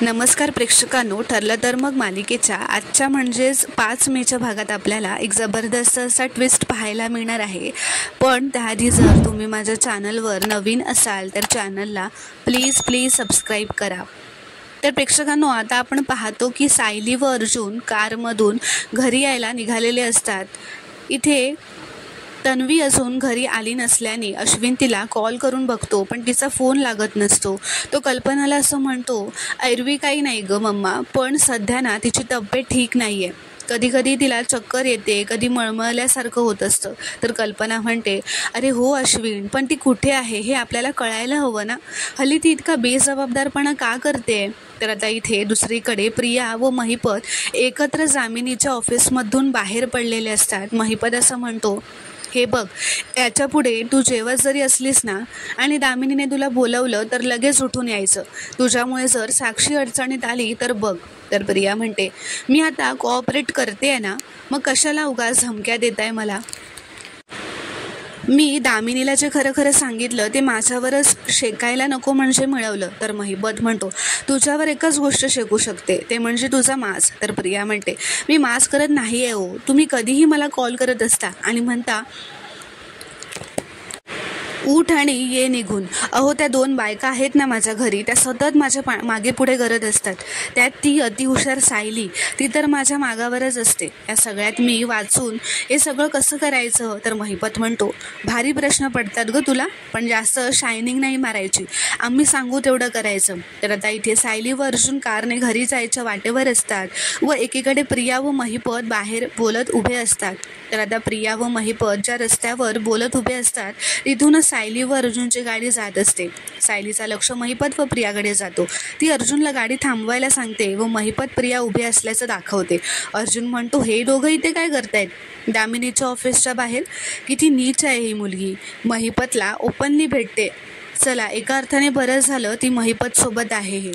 नमस्कार प्रेक्षकांनो, ठरलं तर मग मालिकेच्या आजच्या म्हणजेच 5 मेच्या भागात आपल्याला एक जबरदस्त असा ट्विस्ट पाहायला मिळणार आहे. पण त्याआधी जर तुम्ही माझ्या चॅनलवर नवीन असाल तर चॅनलला प्लीज सबस्क्राईब करा. तर प्रेक्षकांनो, आता आपण पाहतो की सायली व अर्जुन कारमधून घरी यायला निघालेले असतात. इथे तन्वी अजून घरी आली नसल्याने अश्विन तिला कॉल करून बघतो, पण तिचा फोन लागत नसतो. तो कल्पनाला असं म्हणतो, एरवी काही नाही गं मम्मा, पण सध्या ना तिची तब्येत ठीक नाही आहे. कधी कधी तिला चक्कर येते, कधी मळमळल्यासारखं होत असतं. तर कल्पना म्हणते, अरे हो अश्विन, पण ती कुठे आहे हे आपल्याला कळायला हवं ना. हल्ली ती इतका बेजबाबदारपणा का करते. तर आता इथे दुसरीकडे प्रिया व महिपत एकत्र जामिनीच्या ऑफिसमधून बाहेर पडलेले असतात. महिपत असं म्हणतो, हे बघ, याच्या पुढे तू जेवत जरी असलीस ना आणि दामिनीने तुला बोलवलं तर लगेच उठून यायचं. तुझ्यामुळे जर साक्षी अडचणीत आली तर बघ. तर प्रिया म्हणते, मी आता कोऑपरेट करते आहे ना, मग कशाला उगाच धमक्या देताय मला. मी दामिनीला जे खरं सांगितलं ते माझ्यावरच शेकायला नको म्हणजे मिळवलं. तर महिपत म्हणतो, तुझ्यावर एकच गोष्ट शेकू शकते, ते म्हणजे तुझा मास. तर प्रिया म्हणते, मी मास करत नाही आहे हो. तुम्ही कधीही मला कॉल करत असता आणि म्हणता उठ आणि ये निघून. अहो, त्या 2 बायका आहेत ना माझ्या घरी, त्या सतत माझ्या मागे पुढे करत असतात. त्यात ती अतिहुशार सायली, ती तर माझ्या मागावरच असते. या सगळ्यात मी वाचून हे सगळं कसं करायचं. तर महिपत म्हणतो, भारी प्रश्न पडतात गं तुला, पण जास्त शायनिंग नाही मारायची, आम्ही सांगू तेवढं करायचं. तर आता इथे सायली व अर्जुन कारने घरी जायच्या वाटेवर असतात व एकीकडे प्रिया व महिपत बाहेर बोलत उभे असतात. तर आता प्रिया व महिपत ज्या रस्त्यावर बोलत उभे असतात तिथूनच सायली व अर्जुनची गाडी जात असते. सायलीचा लक्ष महिपत व प्रियाकडे जातो. ती अर्जुनला गाडी थांबवायला सांगते व महिपत प्रिया उभी असल्याचं दाखवते. अर्जुन म्हणतो, हे दोघं इथे काय करतायत दामिनीच्या ऑफिसच्या बाहेर. किती नीच आहे ही मुलगी. महिपतला ओपनली भेटते. चला, एका अर्थाने बरं झालं ती महिपत सोबत आहे.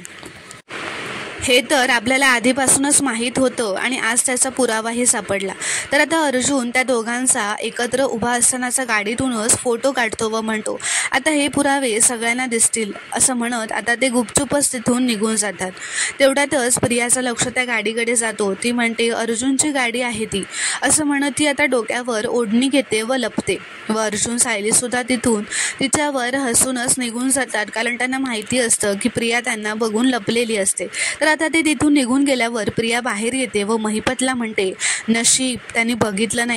हे तर आपल्याला आधीपासूनच माहीत होतं आणि आज त्याचा पुरावाही सापडला. तर आता अर्जुन त्या दोघांचा एकत्र उभा असतानाचा गाडीतूनच फोटो काढतो व म्हणतो, आता हे पुरावे सगळ्यांना दिसतील असं म्हणत आता ते गुपचूपच तिथून निघून जातात. तेवढ्यातच प्रियाचं लक्ष त्या गाडीकडे जातो. ती म्हणते, अर्जुनची गाडी आहे ती, असं म्हणत ती आता डोक्यावर ओढणी घेते व लपते. व अर्जुन सायलीसुद्धा तिथून तिच्यावर हसूनच निघून जातात, कारण त्यांना माहिती असतं की प्रिया त्यांना बघून लपलेली असते. तर आता ते तिथून निघून गेल्यावर प्रिया बाहेर येते व महिपतला म्हणते, नशीब त्यांनी बघितलं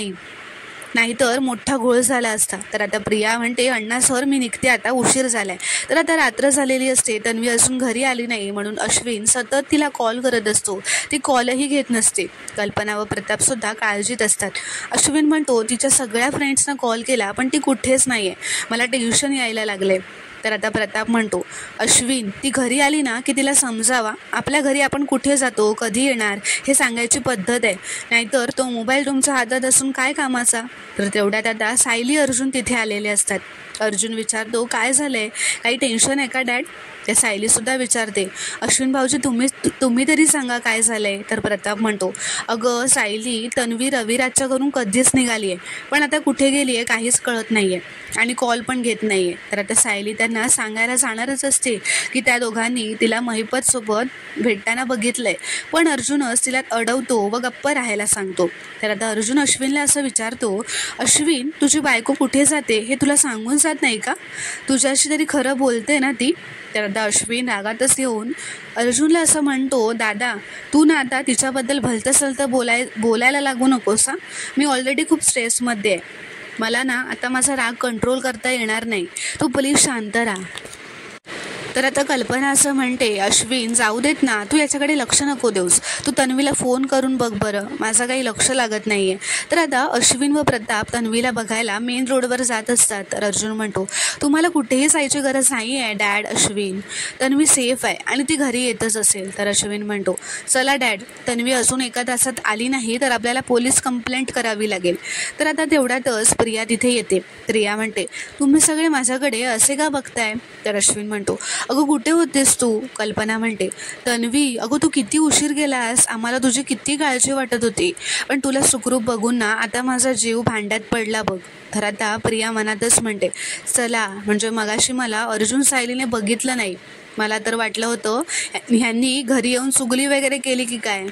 नाहीतर मोठा घोळ झाला असता. तर आता प्रिया म्हणते, अण्णा सर, मी निघते आता, उशीर झालाय. तर आता रात्र झालेली असते. तन्वी अजून घरी आली नाही म्हणून अश्विन सतत तिला कॉल करत असतो. ती कॉलही घेत नसते. कल्पना व प्रतापसुद्धा काळजीत असतात. अश्विन म्हणतो, तिच्या सगळ्या फ्रेंड्सना कॉल केला पण ती कुठेच नाही आहे, मला टेन्शन यायला लागले. तर आता प्रताप म्हणतो, अश्विन, ती घरी आली ना की तिला समजावा, आपल्या घरी आपण कुठे जातो, कधी येणार हे सांगायची पद्धत आहे, नाहीतर तो मोबाईल तुमच्या हातात असून काय कामाचा. तर तेवढ्यात आता सायली अर्जुन तिथे आलेले असतात. अर्जुन विचारतो, काय झालंय, काही टेन्शन आहे का डॅड. त्या सायलीसुद्धा विचारते, अश्विन भाऊजी, तुम्ही तरी सांगा काय झालंय. तर प्रताप म्हणतो, अगं सायली, तन्वी रविराजच्या घरून कधीच निघाली आहे, पण आता कुठे गेली आहे काहीच कळत नाही आहे आणि कॉल पण घेत नाही आहे. तर आता सायली त्यांना सांगायला जाणारच असते की त्या दोघांनी तिला महिपतसोबत भेटताना बघितलं आहे, पण अर्जुनच तिला अडवतो व गप्प राहायला सांगतो. तर आता अर्जुन अश्विनला असं विचारतो, अश्विन, तुझी बायको कुठे जाते हे तुला सांगून जात नाही का, तुझ्याशी तरी खरं बोलते ना ती. तर आता अश्विन रागातच येऊन अर्जुनला असं म्हणतो, दादा, तू ना आता तिच्याबद्दल भलतं बोलायला लागू नकोस हा. मी ऑलरेडी खूप स्ट्रेसमध्ये आहे, मला ना आता माझा राग कंट्रोल करता येणार नाही, तू प्लीज शांत राहा. तर आता कल्पना असं म्हणते, अश्विन, जाऊ देत ना, तू याच्याकडे लक्ष नको देऊस, तू तन्वीला फोन करून बघ बरं, माझं काही लक्ष लागत नाही आहे. तर आता अश्विन व प्रताप तन्वीला बघायला मेन रोडवर जात असतात. तर अर्जुन म्हणतो, तुम्हाला कुठेही जायची गरज नाही आहे डॅड. अश्विन, तन्वी सेफ आहे आणि ती घरी येतच असेल. तर अश्विन म्हणतो, चला डॅड, तन्वी अजून एका तासात आली नाही तर आपल्याला पोलीस कंप्लेंट करावी लागेल. तर आता तेवढ्यातच प्रिया तिथे येते. प्रिया म्हणते, तुम्ही सगळे माझ्याकडे असे का बघताय. तर अश्विन म्हणतो, अगं कुठे होतेस तू. कल्पना म्हणते, तन्वी, अगं तू किती उशीर गेलास, आम्हाला तुझी किती काळजी वाटत होती, पण तुला सुखरूप बघून ना आता माझा जीव भांड्यात पडला बघ. तर आता प्रिया मनातच म्हणते, चला, म्हणजे मगाशी मला अर्जुन सायलीने बघितलं नाही मला तर वाटलं होतं ह्यांनी घरी येऊन चुगली वगैरे केली की काय.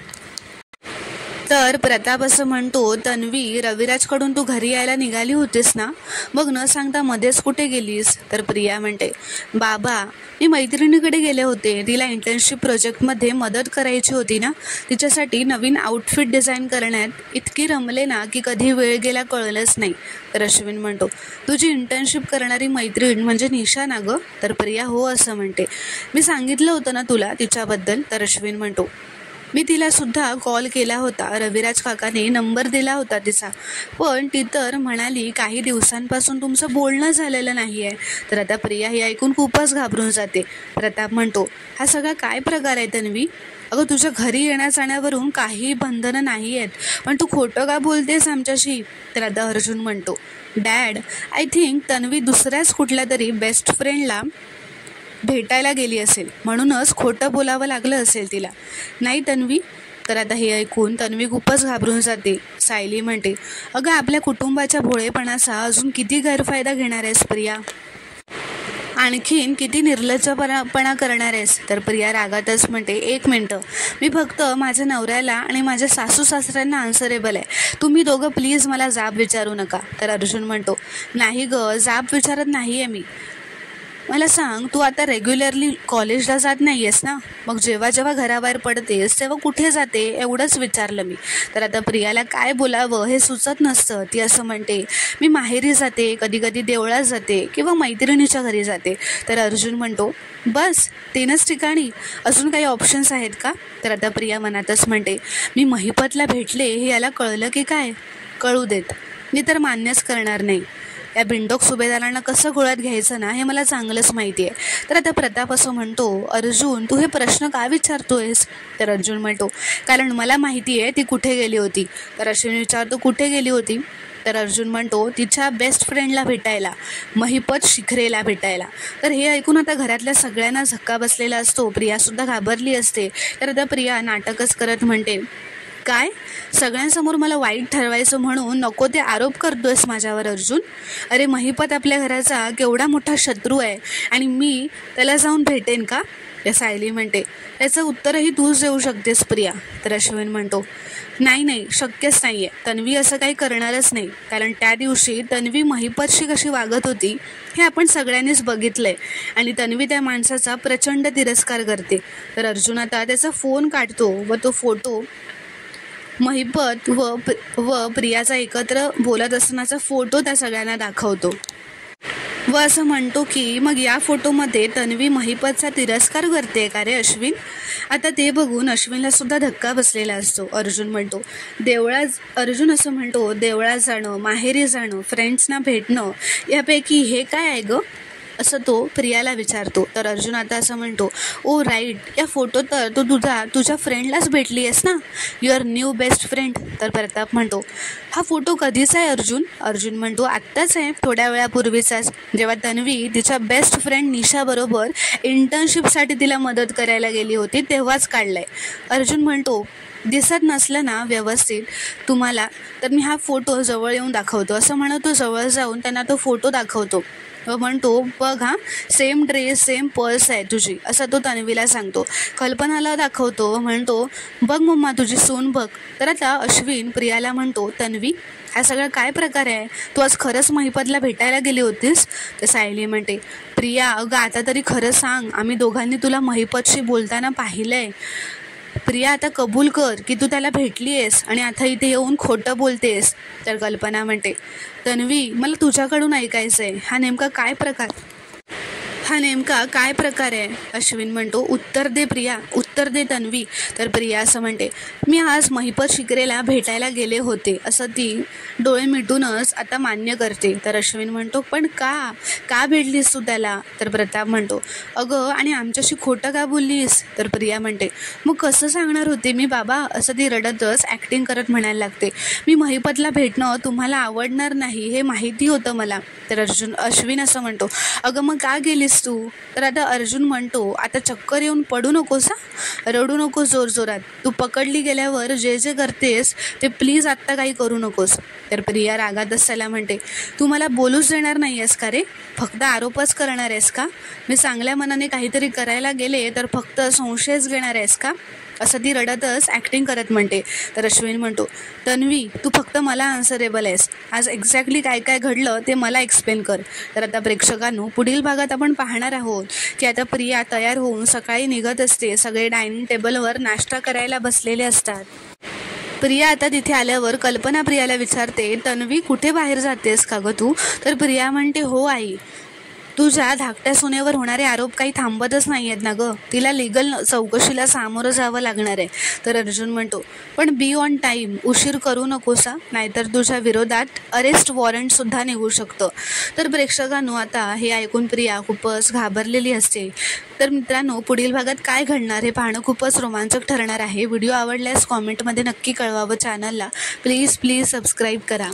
तर प्रताप असं म्हणतो, तन्वी, रविराजकडून तू घरी यायला निघाली होतीस ना, मग न सांगता मध्येच कुठे गेलीस. तर प्रिया म्हणते, बाबा, मी मैत्रिणीकडे गेले होते. तिला इंटर्नशिप प्रोजेक्टमध्ये मदत करायची होती ना, तिच्यासाठी नवीन आउटफिट डिझाईन करण्यात इतकी रमले ना की कधी वेळ गेला कळलंच नाही. तर अश्विन म्हणतो, तुझी इंटर्नशिप करणारी मैत्रीण म्हणजे निशा ना गं. तर प्रिया हो असं म्हणते. मी सांगितलं होतं ना तुला तिच्याबद्दल. तर अश्विन म्हणतो, मी तिला सुद्धा कॉल केला होता. रविराज काकाने नंबर दिला होता तिचा, पण ती तर म्हणाली काही दिवसांपासून तुमचं बोलणं झालेलं नाही आहे. तर आता प्रिया हे ऐकून खूपच घाबरून जाते. प्रताप म्हणतो, हा सगळा काय प्रकार आहे तन्वी? अगं, तुझ्या घरी येण्या जाण्यावरून काही बंधनं नाही आहेत, पण तू खोटं का बोलतेस आमच्याशी. तर आता अर्जुन म्हणतो, डॅड, आय थिंक तन्वी दुसऱ्याच कुठल्या तरी बेस्ट फ्रेंडला भेटायला गेली असेल, म्हणूनच खोटं बोलावं लागलं असेल तिला. नाही तन्वी. तर आता हे ऐकून तन्वी खूपच घाबरून जाते. सायली म्हणते, अगं, आपल्या कुटुंबाच्या भोळेपणाचा अजून किती गैरफायदा घेणार आहेस प्रिया? आणखीन किती निर्लज्जपणा करणार आहेस. तर प्रिया रागातच म्हणते, एक मिनटं, मी फक्त माझ्या नवऱ्याला आणि माझ्या सासू सासऱ्यांना आन्सरेबल आहे. तुम्ही दोघं प्लीज मला जाब विचारू नका. तर अर्जुन म्हणतो, नाही गं, जाब विचारत नाही आहे मी. मला सांग, तू आता रेग्युलरली कॉलेजला जात नाही आहेस ना, मग जेव्हा जेव्हा घराबाहेर पडतेस तेव्हा कुठे जाते एवढंच विचारलं मी. तर आता प्रियाला काय बोलावं हे सुचत नसतं. ती असं म्हणते, मी माहेरी जाते, कधी कधी देवळात जाते किंवा मैत्रिणीच्या घरी जाते. तर अर्जुन म्हणतो, बस 3च ठिकाणी, अजून काही ऑप्शन्स आहेत का? तर आता प्रिया मनातच म्हणते, मी महिपतला भेटले हे याला कळलं की काय? कळू देत, मी तर मान्यच करणार नाही. या बिंडोक सुभेदारांना कसं गोळ्यात घ्यायचं ना हे मला चांगलंच माहिती आहे. तर आता प्रताप असं म्हणतो, अर्जुन, तू हे प्रश्न का विचारतोयस? तर अर्जुन म्हणतो, कारण मला माहिती आहे ती कुठे गेली होती. तर अश्विन विचारतो, कुठे गेली होती? तर अर्जुन म्हणतो, तिच्या बेस्ट फ्रेंडला भेटायला, महिपत शिखरेला भेटायला. तर हे ऐकून आता घरातल्या सगळ्यांना धक्का बसलेला असतो. प्रियासुद्धा घाबरली असते. तर आता प्रिया नाटकच करत म्हणते, काय, सगळ्यांसमोर मला वाईट ठरवायचं म्हणून नको ते आरोप करतोयस माझ्यावर अर्जुन? अरे, महिपत आपल्या घराचा केवढा मोठा शत्रू आहे आणि मी त्याला जाऊन भेटेन का? या सायली म्हणते, याचं उत्तरही तूच देऊ शकतेस प्रिया. तर अश्विन म्हणतो, नाही, शक्यच नाही आहे. तन्वी असं काही करणारच नाही, कारण त्या दिवशी तन्वी महिपतशी कशी वागत होती हे आपण सगळ्यांनीच बघितलं आहे आणि तन्वी त्या माणसाचा प्रचंड तिरस्कार करते. तर अर्जुन आता त्याचा फोन काढतो व तो फोटो महिपत व प्रियाचा एकत्र बोलत असतानाचा फोटो त्या सगळ्यांना दाखवतो व असं म्हणतो की, मग या फोटोमध्ये तन्वी महिपतचा तिरस्कार करते का रे अश्विन? आता ते बघून अश्विनला सुद्धा धक्का बसलेला असतो. अर्जुन असं म्हणतो, देवळात जाणं, माहेरी जाणं, फ्रेंड्सना भेटणं, यापैकी हे काय आहे गं? असं तो प्रियाला विचारतो. तर अर्जुन आता असं म्हणतो, ओ राईट, या फोटो तर तू तुझ्या फ्रेंडलाच भेटली आहेस ना, युअर न्यू बेस्ट फ्रेंड. तर प्रताप म्हणतो, हा फोटो कधीचा आहे अर्जुन? अर्जुन म्हणतो, आत्ताच आहे, थोड्या वेळापूर्वीचाच, जेव्हा तन्वी तिच्या बेस्ट फ्रेंड निशाबरोबर इंटर्नशिपसाठी तिला मदत करायला गेली होती तेव्हाच काढलाय. अर्जुन म्हणतो, दिसत नसलं ना व्यवस्थित तुम्हाला तर मी हा फोटो जवळ येऊन दाखवतो. असं म्हणत तो जवळ जाऊन त्यांना तो फोटो दाखवतो व म्हणतो, बघ हा, सेम ड्रेस, सेम पर्स आहे तुझी, असं तो तन्वीला सांगतो. कल्पनाला दाखवतो व म्हणतो, बघ मम्मा, तुझी सून बघ. तर आता अश्विन प्रियाला म्हणतो, तन्वी, हा सगळा काय प्रकार आहे? तू आज खरंच महिपतला भेटायला गेली होतीस? तर सायली म्हणते, प्रिया, अगं आता तरी खरं सांग, आम्ही दोघांनी तुला महिपतशी बोलताना पाहिलंय. प्रिया, आता कबूल कर की तू त्याला भेटली आहेस आणि आता इथे येऊन खोटं बोलतेस. तर कल्पना म्हणते, तन्वी, मला तुझ्याकडून ऐकायचं आहे, हा नेमका काय प्रकार आहे? अश्विन म्हणतो, उत्तर दे प्रिया, उत्तर दे तन्वी. तर प्रिया असं म्हणते, मी आज महिपत शिकरेला भेटायला गेले होते, असं ती डोळे मिटूनच आता मान्य करते. तर अश्विन म्हणतो, पण का भेटलीस तू त्याला? तर प्रताप म्हणतो, अगं, आणि आमच्याशी खोटं का बोललीस? तर प्रिया म्हणते, मग कसं सांगणार होते मी बाबा? असं ती रडतच ॲक्टिंग करत म्हणायला लागते, मी महिपतला भेटणं तुम्हाला आवडणार नाही हे माहिती होतं मला. तर अश्विन असं म्हणतो, अगं, मग का गेलीस तू? तर आता अर्जुन म्हणतो, आता चक्कर येऊन पडू नकोस हा, रडू नकोस जोरजोरात. तू पकडली गेल्यावर जे जे करतेस ते प्लीज आत्ता काही करू नकोस. तर प्रिया रागातच त्याला म्हणते, तू मला बोलूच देणार नाही आहेस का रे? फक्त आरोपच करणार आहेस का? मी चांगल्या मनाने काहीतरी करायला गेले तर फक्त संशयच घेणार आहेस का? असं ती रडतच ॲक्टिंग करत म्हणते. तर अश्विन म्हणतो, तन्वी तू फक्त मला आन्सरेबल आहेस. आज एक्झॅक्टली काय काय घडलं ते मला एक्सप्लेन कर. तर आता प्रेक्षकांनो, पुढील भागात आपण पाहणार आहोत की आता प्रिया तयार होऊन सकाळी निघत असते. सगळे डायनिंग टेबलवर नाश्ता करायला बसलेले असतात. प्रिया आता तिथे आल्यावर कल्पना प्रियाला विचारते, तन्वी कुठे बाहेर जातेस का गं तू? तर प्रिया म्हणते, हो आई, तुझ्या धाकट्या सुनेवर होणारे आरोप काही थांबतच नाही आहेत ना गं. तिला लिगल चौकशीला सामोरं जावं लागणार आहे. तर अर्जुन म्हणतो, पण बी ऑन टाईम, उशीर करू नकोसा, नाहीतर तुझ्या विरोधात अरेस्ट वॉरंटसुद्धा निघू शकतं. तर प्रेक्षकांनो, आता हे ऐकून प्रिया खूपच घाबरलेली असते. तर मित्रांनो, पुढील भागात काय घडणार हे पाहणं खूपच रोमांचक ठरणार आहे. व्हिडिओ आवडल्यास कॉमेंटमध्ये नक्की कळवावं. चॅनलला प्लीज सबस्क्राईब करा.